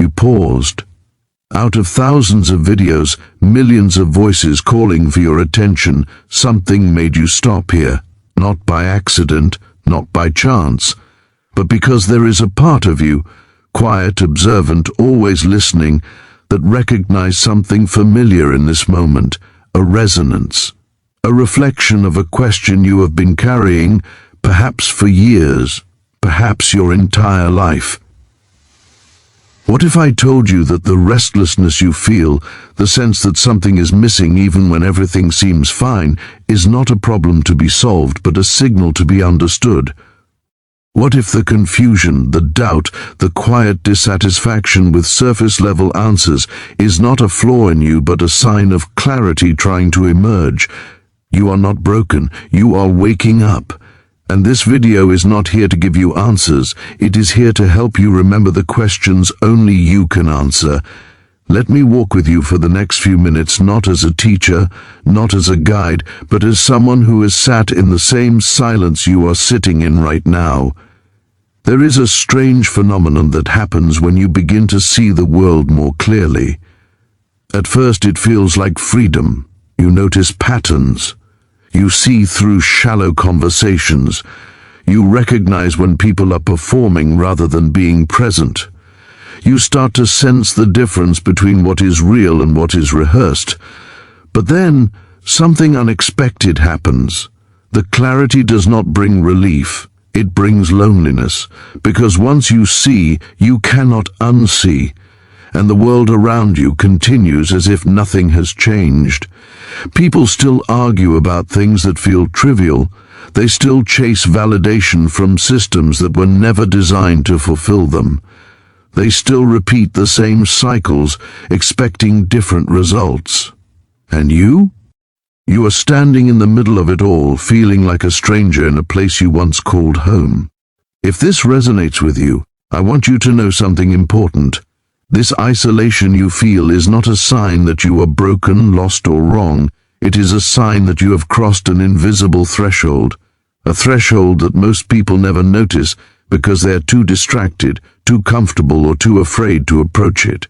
You paused. Out of thousands of videos, millions of voices calling for your attention, something made you stop here, not by accident, not by chance, but because there is a part of you, quiet, observant, always listening, that recognized something familiar in this moment, a resonance, a reflection of a question you have been carrying, perhaps for years, perhaps your entire life. What if I told you that the restlessness you feel, the sense that something is missing even when everything seems fine, is not a problem to be solved but a signal to be understood? What if the confusion, the doubt, the quiet dissatisfaction with surface-level answers is not a flaw in you but a sign of clarity trying to emerge? You are not broken, you are waking up. And this video is not here to give you answers, it is here to help you remember the questions only you can answer. Let me walk with you for the next few minutes, not as a teacher, not as a guide, but as someone who has sat in the same silence you are sitting in right now. There is a strange phenomenon that happens when you begin to see the world more clearly. At first it feels like freedom. You notice patterns. You see through shallow conversations. You recognize when people are performing rather than being present. You start to sense the difference between what is real and what is rehearsed. But then, something unexpected happens. The clarity does not bring relief. It brings loneliness, because once you see, you cannot unsee, and the world around you continues as if nothing has changed. People still argue about things that feel trivial. They still chase validation from systems that were never designed to fulfill them. They still repeat the same cycles, expecting different results. And you? You are standing in the middle of it all, feeling like a stranger in a place you once called home. If this resonates with you, I want you to know something important. This isolation you feel is not a sign that you are broken, lost, or wrong. It is a sign that you have crossed an invisible threshold, a threshold that most people never notice because they are too distracted, too comfortable, or too afraid to approach it.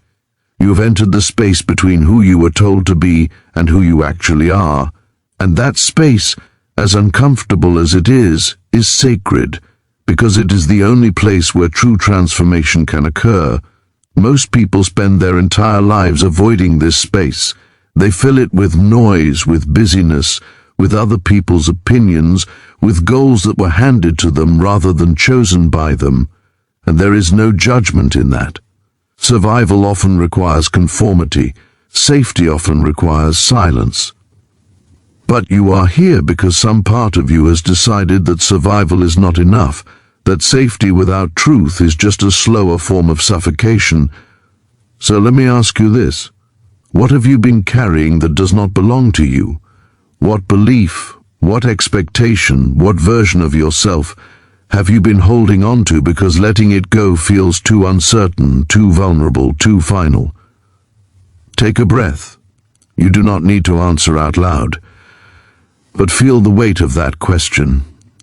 You have entered the space between who you were told to be and who you actually are, and that space, as uncomfortable as it is sacred, because it is the only place where true transformation can occur. Most people spend their entire lives avoiding this space. They fill it with noise, with busyness, with other people's opinions, with goals that were handed to them rather than chosen by them. And there is no judgment in that. Survival often requires conformity. Safety often requires silence. But you are here because some part of you has decided that survival is not enough, that safety without truth is just a slower form of suffocation. So let me ask you this. What have you been carrying that does not belong to you? What belief, what expectation, what version of yourself have you been holding on to because letting it go feels too uncertain, too vulnerable, too final? Take a breath. You do not need to answer out loud. But feel the weight of that question.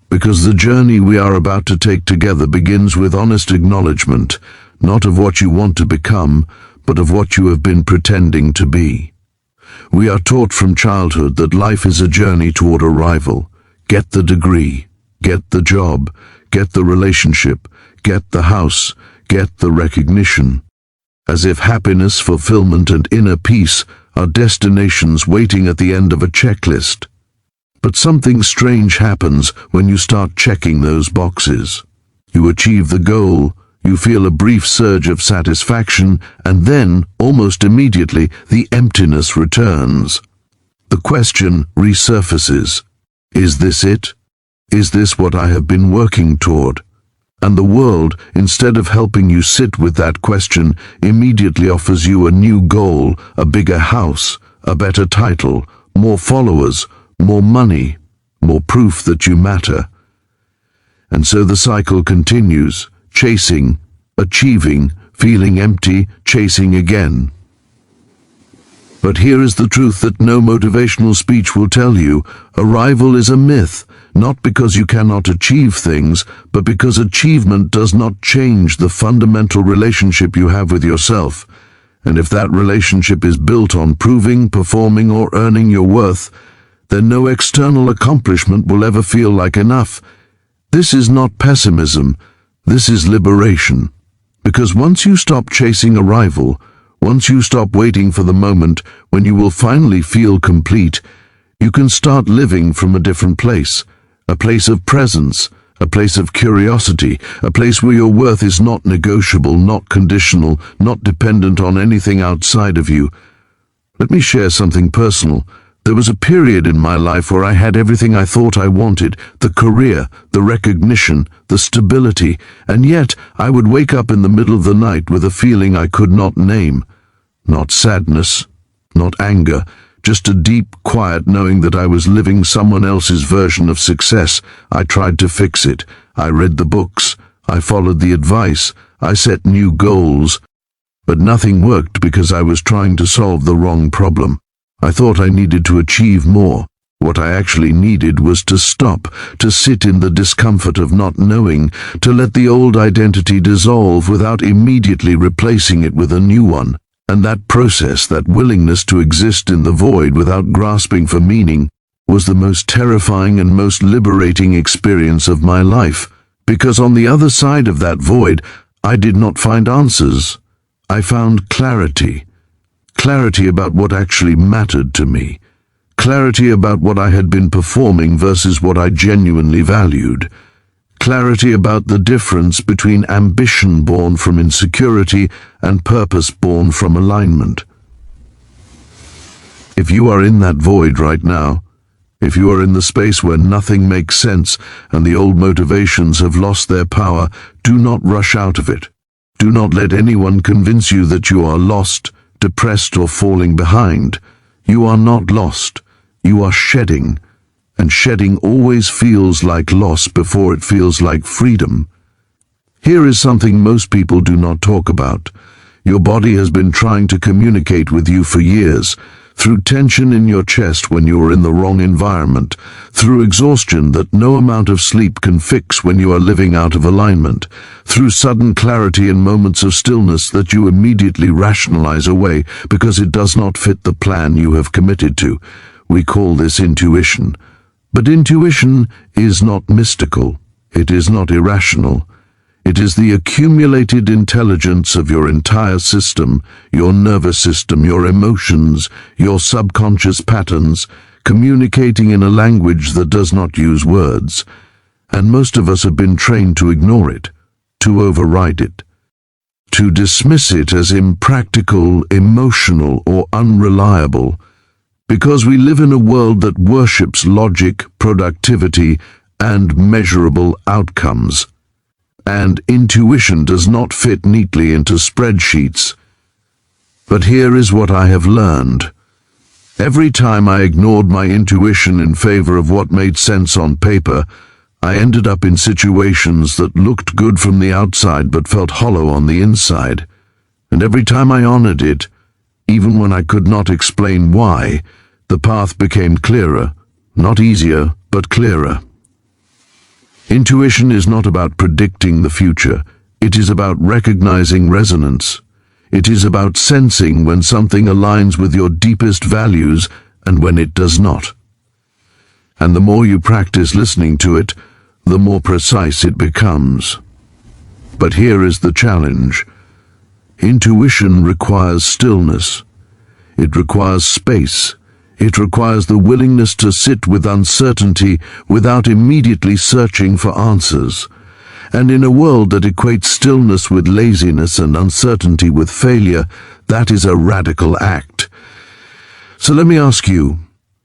Because the journey we are about to take together begins with honest acknowledgement, not of what you want to become, but of what you have been pretending to be. We are taught from childhood that life is a journey toward arrival. Get the degree, get the job, get the relationship, get the house, get the recognition. As if happiness, fulfillment, and inner peace are destinations waiting at the end of a checklist. But something strange happens when you start checking those boxes. You achieve the goal, you feel a brief surge of satisfaction, and then, almost immediately, the emptiness returns. The question resurfaces. Is this it? Is this what I have been working toward? And the world, instead of helping you sit with that question, immediately offers you a new goal, a bigger house, a better title, more followers, more money, more proof that you matter. And so the cycle continues, chasing, achieving, feeling empty, chasing again. But here is the truth that no motivational speech will tell you. Arrival is a myth, not because you cannot achieve things, but because achievement does not change the fundamental relationship you have with yourself. And if that relationship is built on proving, performing, or earning your worth, then no external accomplishment will ever feel like enough. This is not pessimism, this is liberation. Because once you stop chasing arrival, once you stop waiting for the moment when you will finally feel complete, you can start living from a different place, a place of presence, a place of curiosity, a place where your worth is not negotiable, not conditional, not dependent on anything outside of you. Let me share something personal. There was a period in my life where I had everything I thought I wanted, the career, the recognition, the stability, and yet I would wake up in the middle of the night with a feeling I could not name. Not sadness, not anger, just a deep, quiet knowing that I was living someone else's version of success. I tried to fix it. I read the books. I followed the advice. I set new goals. But nothing worked because I was trying to solve the wrong problem. I thought I needed to achieve more. What I actually needed was to stop, to sit in the discomfort of not knowing, to let the old identity dissolve without immediately replacing it with a new one. And that process, that willingness to exist in the void without grasping for meaning, was the most terrifying and most liberating experience of my life. Because on the other side of that void, I did not find answers. I found clarity. Clarity about what actually mattered to me. Clarity about what I had been performing versus what I genuinely valued. Clarity about the difference between ambition born from insecurity and purpose born from alignment. If you are in that void right now, if you are in the space where nothing makes sense and the old motivations have lost their power, do not rush out of it. Do not let anyone convince you that you are lost, depressed, or falling behind. You are not lost. You are shedding. And shedding always feels like loss before it feels like freedom. Here is something most people do not talk about. Your body has been trying to communicate with you for years, through tension in your chest when you are in the wrong environment, through exhaustion that no amount of sleep can fix when you are living out of alignment, through sudden clarity in moments of stillness that you immediately rationalize away because it does not fit the plan you have committed to. We call this intuition. But intuition is not mystical. It is not irrational. It is the accumulated intelligence of your entire system, your nervous system, your emotions, your subconscious patterns, communicating in a language that does not use words. And most of us have been trained to ignore it, to override it, to dismiss it as impractical, emotional, or unreliable, because we live in a world that worships logic, productivity, and measurable outcomes. And intuition does not fit neatly into spreadsheets. But here is what I have learned. Every time I ignored my intuition in favor of what made sense on paper, I ended up in situations that looked good from the outside but felt hollow on the inside. And every time I honored it, even when I could not explain why, the path became clearer, not easier, but clearer. Intuition is not about predicting the future. It is about recognizing resonance. It is about sensing when something aligns with your deepest values and when it does not. And the more you practice listening to it, the more precise it becomes. But here is the challenge. Intuition requires stillness. It requires space. It requires the willingness to sit with uncertainty without immediately searching for answers. And in a world that equates stillness with laziness and uncertainty with failure, that is a radical act. So let me ask you,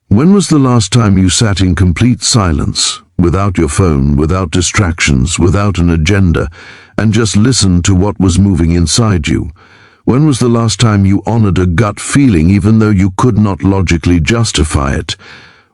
when was the last time you sat in complete silence, without your phone, without distractions, without an agenda, and just listened to what was moving inside you? When was the last time you honored a gut feeling even though you could not logically justify it?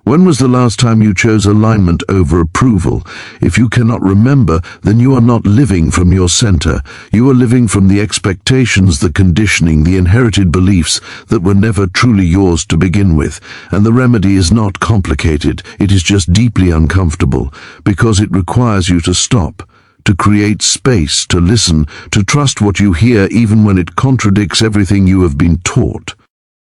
When was the last time you chose alignment over approval? If you cannot remember, then you are not living from your center. You are living from the expectations, the conditioning, the inherited beliefs that were never truly yours to begin with. And the remedy is not complicated. It is just deeply uncomfortable, because it requires you to stop, to create space, to listen, to trust what you hear even when it contradicts everything you have been taught.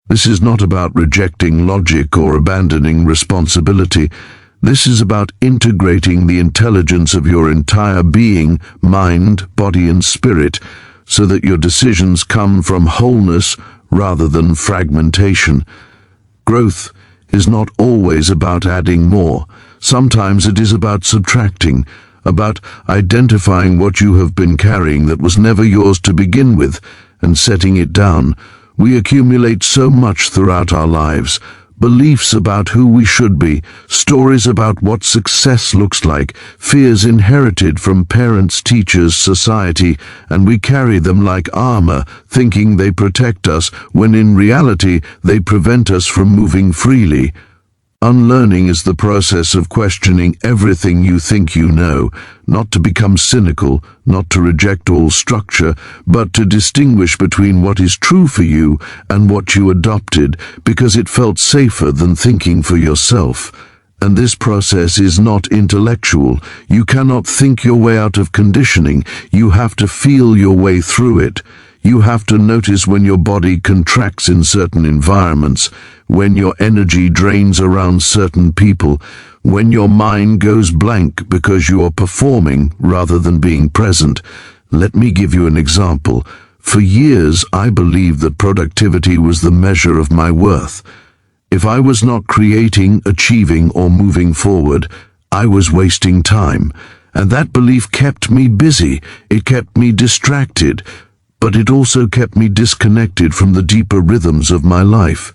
This is not about rejecting logic or abandoning responsibility. This is about integrating the intelligence of your entire being, mind, body, and spirit, so that your decisions come from wholeness rather than fragmentation. Growth is not always about adding more. Sometimes it is about subtracting, about identifying what you have been carrying that was never yours to begin with, and setting it down. We accumulate so much throughout our lives: beliefs about who we should be, stories about what success looks like, fears inherited from parents, teachers, society, and we carry them like armor, thinking they protect us, when in reality they prevent us from moving freely. Unlearning is the process of questioning everything you think you know, not to become cynical, not to reject all structure, but to distinguish between what is true for you and what you adopted because it felt safer than thinking for yourself. And this process is not intellectual. You cannot think your way out of conditioning. You have to feel your way through it. You have to notice when your body contracts in certain environments, when your energy drains around certain people, when your mind goes blank because you are performing rather than being present. Let me give you an example. For years, I believed that productivity was the measure of my worth. If I was not creating, achieving, or moving forward, I was wasting time. And that belief kept me busy. It kept me distracted. But it also kept me disconnected from the deeper rhythms of my life.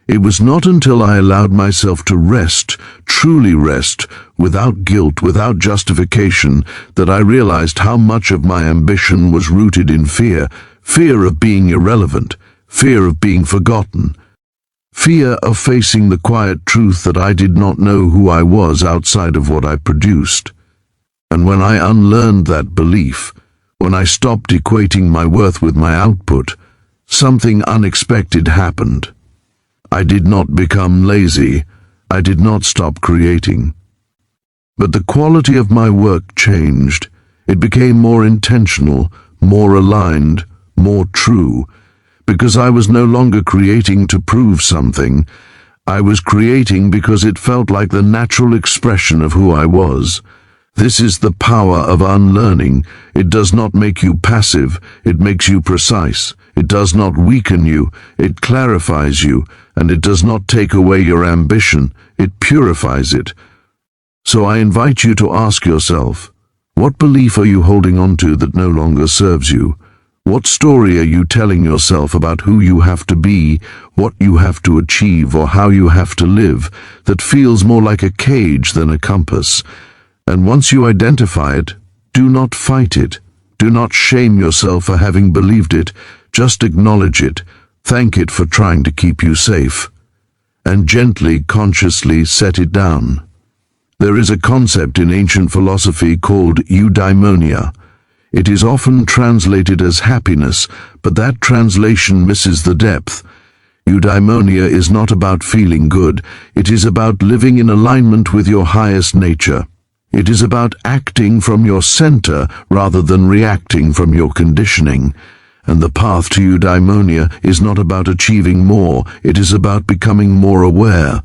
It was not until I allowed myself to rest, truly rest, without guilt, without justification, that I realized how much of my ambition was rooted in fear. Fear of being irrelevant, fear of being forgotten, fear of facing the quiet truth that I did not know who I was outside of what I produced. And when I unlearned that belief, when I stopped equating my worth with my output, something unexpected happened. I did not become lazy. I did not stop creating. But the quality of my work changed. It became more intentional, more aligned, more true, because I was no longer creating to prove something. I was creating because it felt like the natural expression of who I was. This is the power of unlearning. It does not make you passive, it makes you precise. It does not weaken you, it clarifies you, and it does not take away your ambition, it purifies it. So I invite you to ask yourself, what belief are you holding on to that no longer serves you? What story are you telling yourself about who you have to be, what you have to achieve, or how you have to live, that feels more like a cage than a compass? And once you identify it, do not fight it. Do not shame yourself for having believed it. Just acknowledge it. Thank it for trying to keep you safe. And gently, consciously set it down. There is a concept in ancient philosophy called eudaimonia. It is often translated as happiness, but that translation misses the depth. Eudaimonia is not about feeling good. It is about living in alignment with your highest nature. It is about acting from your center rather than reacting from your conditioning. And the path to eudaimonia is not about achieving more. It is about becoming more aware,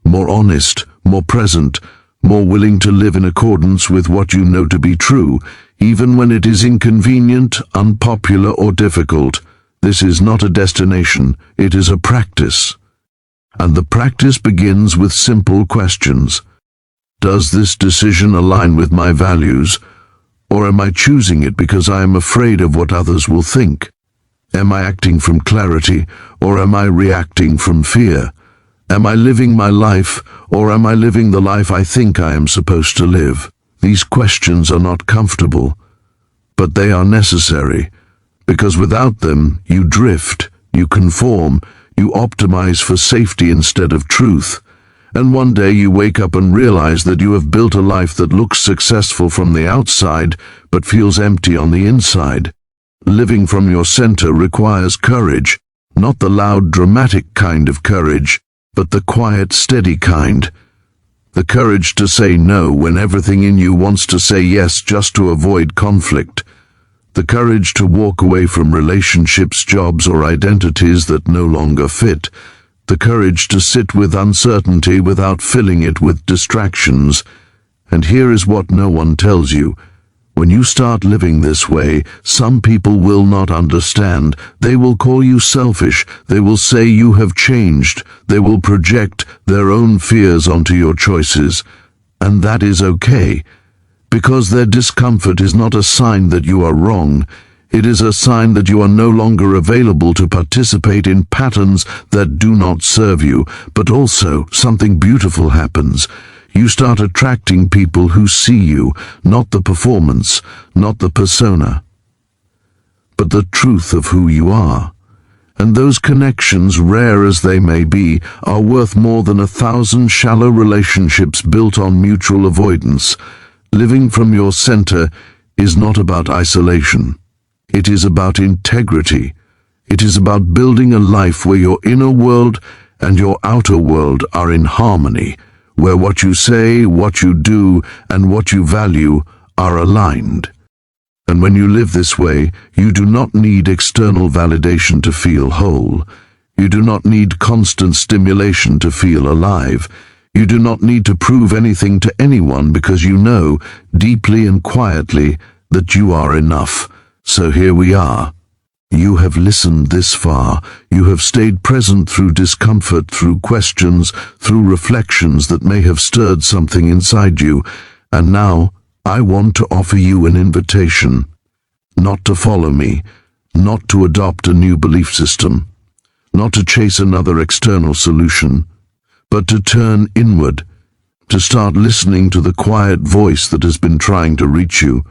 more honest, more present, more willing to live in accordance with what you know to be true, even when it is inconvenient, unpopular, or difficult. This is not a destination, it is a practice. And the practice begins with simple questions. Does this decision align with my values, or am I choosing it because I am afraid of what others will think? Am I acting from clarity, or am I reacting from fear? Am I living my life, or am I living the life I think I am supposed to live? These questions are not comfortable, but they are necessary, because without them you drift, you conform, you optimize for safety instead of truth. And one day you wake up and realize that you have built a life that looks successful from the outside, but feels empty on the inside. Living from your center requires courage, not the loud, dramatic kind of courage, but the quiet, steady kind. The courage to say no when everything in you wants to say yes just to avoid conflict. The courage to walk away from relationships, jobs, or identities that no longer fit. The courage to sit with uncertainty without filling it with distractions. And here is what no one tells you. When you start living this way, some people will not understand. They will call you selfish. They will say you have changed. They will project their own fears onto your choices. And that is okay, because their discomfort is not a sign that you are wrong. It is a sign that you are no longer available to participate in patterns that do not serve you. But also, something beautiful happens. You start attracting people who see you, not the performance, not the persona, but the truth of who you are. And those connections, rare as they may be, are worth more than 1,000 shallow relationships built on mutual avoidance. Living from your center is not about isolation. It is about integrity. It is about building a life where your inner world and your outer world are in harmony, where what you say, what you do, and what you value are aligned. And when you live this way, you do not need external validation to feel whole. You do not need constant stimulation to feel alive. You do not need to prove anything to anyone, because you know, deeply and quietly, that you are enough. So here we are. You have listened this far. You have stayed present through discomfort, through questions, through reflections that may have stirred something inside you. And now, I want to offer you an invitation. Not to follow me, not to adopt a new belief system, not to chase another external solution, but to turn inward, to start listening to the quiet voice that has been trying to reach you,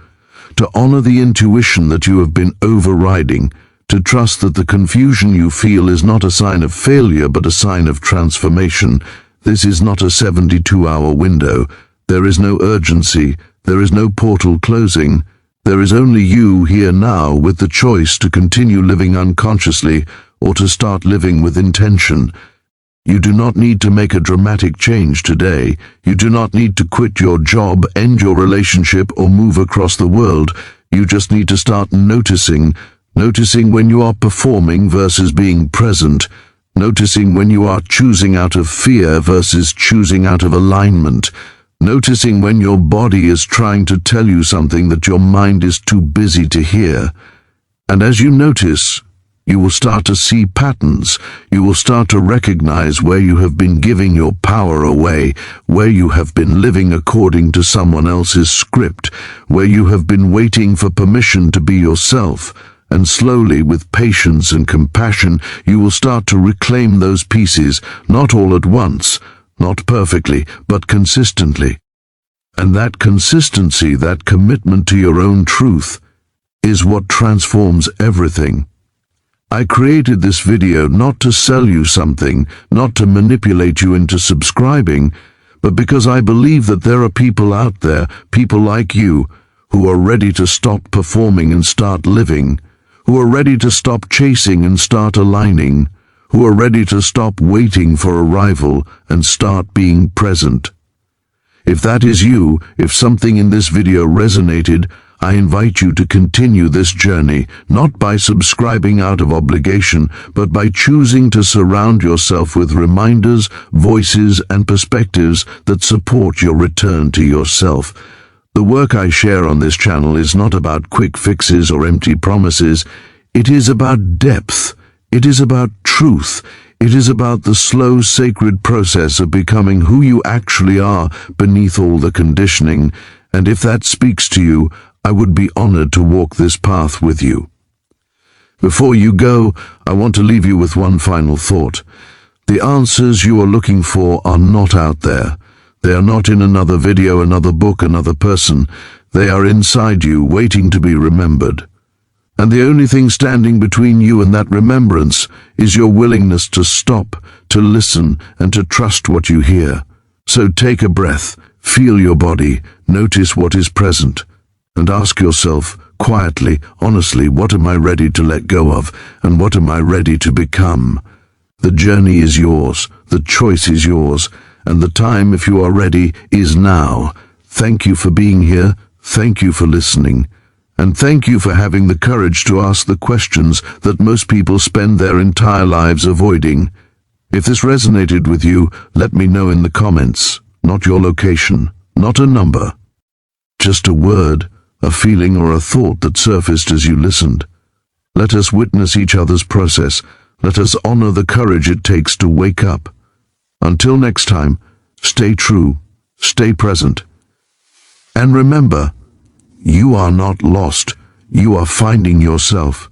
to honor the intuition that you have been overriding, to trust that the confusion you feel is not a sign of failure but a sign of transformation. This is not a 72-hour window. There is no urgency. There is no portal closing. There is only you here now, with the choice to continue living unconsciously or to start living with intention. You do not need to make a dramatic change today. You do not need to quit your job, end your relationship, or move across the world. You just need to start noticing when you are performing versus being present, noticing when you are choosing out of fear versus choosing out of alignment, noticing when your body is trying to tell you something that your mind is too busy to hear. And as you notice, you will start to see patterns. You will start to recognize where you have been giving your power away, where you have been living according to someone else's script, where you have been waiting for permission to be yourself. And slowly, with patience and compassion, you will start to reclaim those pieces, not all at once, not perfectly, but consistently. And that consistency, that commitment to your own truth, is what transforms everything. I created this video not to sell you something, not to manipulate you into subscribing, but because I believe that there are people out there, people like you, who are ready to stop performing and start living, who are ready to stop chasing and start aligning, who are ready to stop waiting for arrival and start being present. If that is you, if something in this video resonated, I invite you to continue this journey, not by subscribing out of obligation, but by choosing to surround yourself with reminders, voices, and perspectives that support your return to yourself. The work I share on this channel is not about quick fixes or empty promises. It is about depth. It is about truth. It is about the slow, sacred process of becoming who you actually are beneath all the conditioning. And if that speaks to you, I would be honored to walk this path with you. Before you go, I want to leave you with one final thought. The answers you are looking for are not out there. They are not in another video, another book, another person. They are inside you, waiting to be remembered. And the only thing standing between you and that remembrance is your willingness to stop, to listen, and to trust what you hear. So take a breath, feel your body, notice what is present, and ask yourself quietly, honestly, what am I ready to let go of, and what am I ready to become? The journey is yours, the choice is yours, and the time, if you are ready, is now. Thank you for being here, thank you for listening, and thank you for having the courage to ask the questions that most people spend their entire lives avoiding. If this resonated with you, let me know in the comments. Not your location, not a number. Just a word, a feeling or a thought that surfaced as you listened. Let us witness each other's process. Let us honor the courage it takes to wake up. Until next time, stay true, stay present. And remember, you are not lost. You are finding yourself.